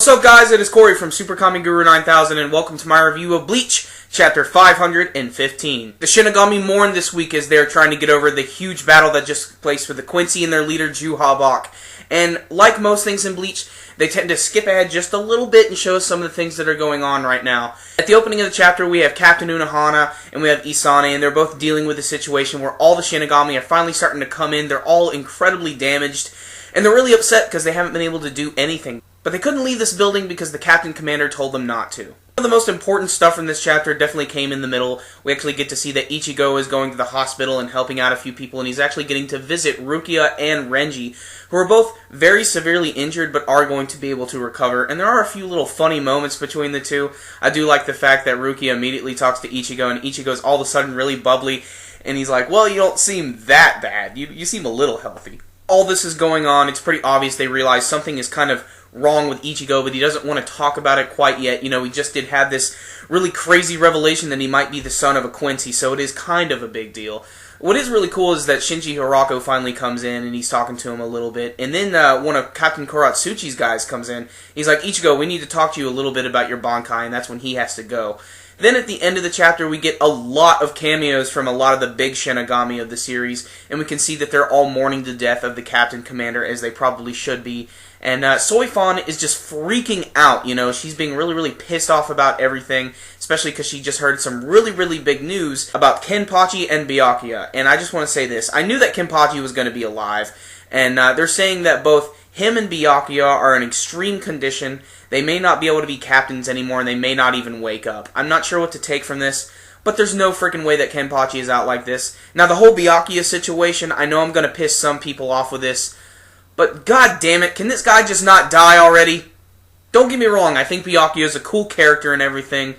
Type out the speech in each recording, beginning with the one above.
What's up, guys? It is Corey from SuperKamiGuru9000, and welcome to my review of Bleach, Chapter 515. The Shinigami mourn this week as they're trying to get over the huge battle that just took place with the Quincy and their leader, Ju-Ha-Bok. And like most things in Bleach, they tend to skip ahead just a little bit and show us some of the things that are going on right now. At the opening of the chapter, we have Captain Unohana and we have Isane, and they're both dealing with a situation where all the Shinigami are finally starting to come in. They're all incredibly damaged, and they're really upset because they haven't been able to do anything. But they couldn't leave this building because the Captain Commander told them not to. One of the most important stuff from this chapter definitely came in the middle. We actually get to see that Ichigo is going to the hospital and helping out a few people, and he's actually getting to visit Rukia and Renji, who are both very severely injured but are going to be able to recover. And there are a few little funny moments between the two. I do like the fact that Rukia immediately talks to Ichigo, and Ichigo's all of a sudden really bubbly, and he's like, well, you don't seem that bad. You seem a little healthy. All this is going on. It's pretty obvious they realize something is kind of wrong with Ichigo, but he doesn't want to talk about it quite yet. You know, he just did have this really crazy revelation that he might be the son of a Quincy, so it is kind of a big deal. What is really cool is that Shinji Hirako finally comes in, and he's talking to him a little bit, and then one of Captain Kuratsuchi's guys comes in. He's like, Ichigo, we need to talk to you a little bit about your Bankai, and that's when he has to go. Then at the end of the chapter, we get a lot of cameos from a lot of the big Shinigami of the series, and we can see that they're all mourning the death of the Captain Commander, as they probably should be. And Soifon is just freaking out, you know. She's being really pissed off about everything, especially because she just heard some really big news about Kenpachi and Byakuya. And I just want to say this. I knew that Kenpachi was going to be alive, and they're saying that both him and Byakuya are in extreme condition. They may not be able to be captains anymore, and they may not even wake up. I'm not sure what to take from this, but there's no freaking way that Kenpachi is out like this. Now, the whole Byakuya situation, I know I'm going to piss some people off with this, but god damn it, can this guy just not die already? Don't get me wrong, I think Byakuya is a cool character and everything,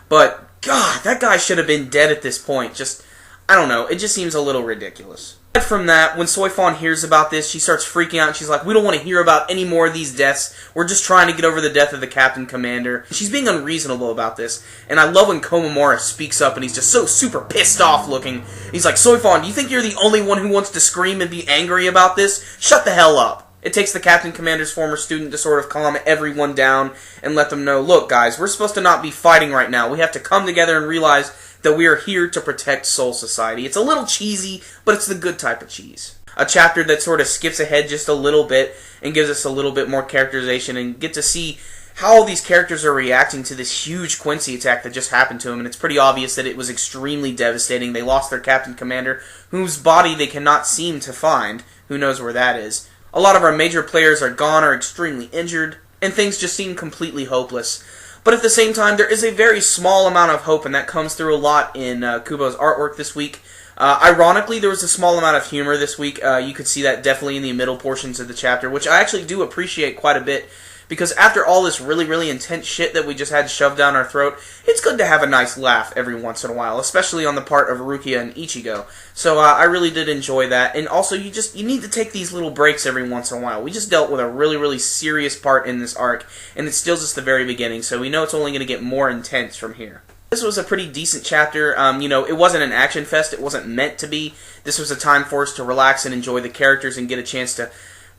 but god, that guy should have been dead at this point. Just, I don't know, it just seems a little ridiculous. Aside from that, when Soifon hears about this, she starts freaking out, and she's like, we don't want to hear about any more of these deaths. We're just trying to get over the death of the Captain Commander. She's being unreasonable about this, and I love when Kommamura speaks up, and he's just so super pissed off looking. He's like, Soifon, do you think you're the only one who wants to scream and be angry about this? Shut the hell up. It takes the Captain Commander's former student to sort of calm everyone down and let them know, look guys, we're supposed to not be fighting right now. We have to come together and realize that we are here to protect Soul Society. It's a little cheesy, but it's the good type of cheese. A chapter that sort of skips ahead just a little bit and gives us a little bit more characterization and get to see how all these characters are reacting to this huge Quincy attack that just happened to them, and it's pretty obvious that it was extremely devastating. They lost their Captain Commander, whose body they cannot seem to find. Who knows where that is? A lot of our major players are gone or extremely injured, and things just seem completely hopeless. But at the same time, there is a very small amount of hope, and that comes through a lot in Kubo's artwork this week. Ironically, there was a small amount of humor this week. You could see that definitely in the middle portions of the chapter, which I actually do appreciate quite a bit, because after all this really intense shit that we just had shoved down our throat, it's good to have a nice laugh every once in a while, especially on the part of Rukia and Ichigo. So I really did enjoy that, and also you need to take these little breaks every once in a while. We just dealt with a really serious part in this arc, and it's still just the very beginning, so we know it's only going to get more intense from here. This was a pretty decent chapter. You know, it wasn't an action fest. It wasn't meant to be. This was a time for us to relax and enjoy the characters and get a chance to,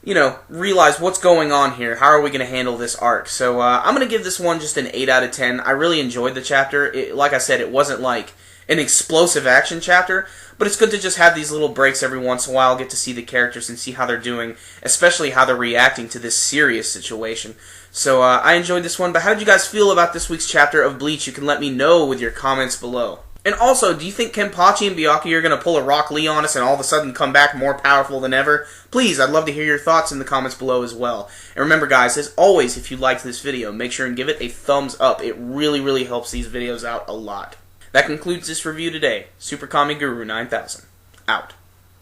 you know, realize what's going on here. How are we going to handle this arc? So I'm going to give this one just an 8 out of 10. I really enjoyed the chapter. Like I said, it wasn't like an explosive action chapter, but it's good to just have these little breaks every once in a while, get to see the characters and see how they're doing, especially how they're reacting to this serious situation. So I enjoyed this one, but how did you guys feel about this week's chapter of Bleach? You can let me know with your comments below. And also, do you think Kenpachi and Byakuya are going to pull a Rock Lee on us and all of a sudden come back more powerful than ever? Please, I'd love to hear your thoughts in the comments below as well. And remember guys, as always, if you liked this video, make sure and give it a thumbs up. It really helps these videos out a lot. That concludes this review today. SuperKamiGuru9000. Out.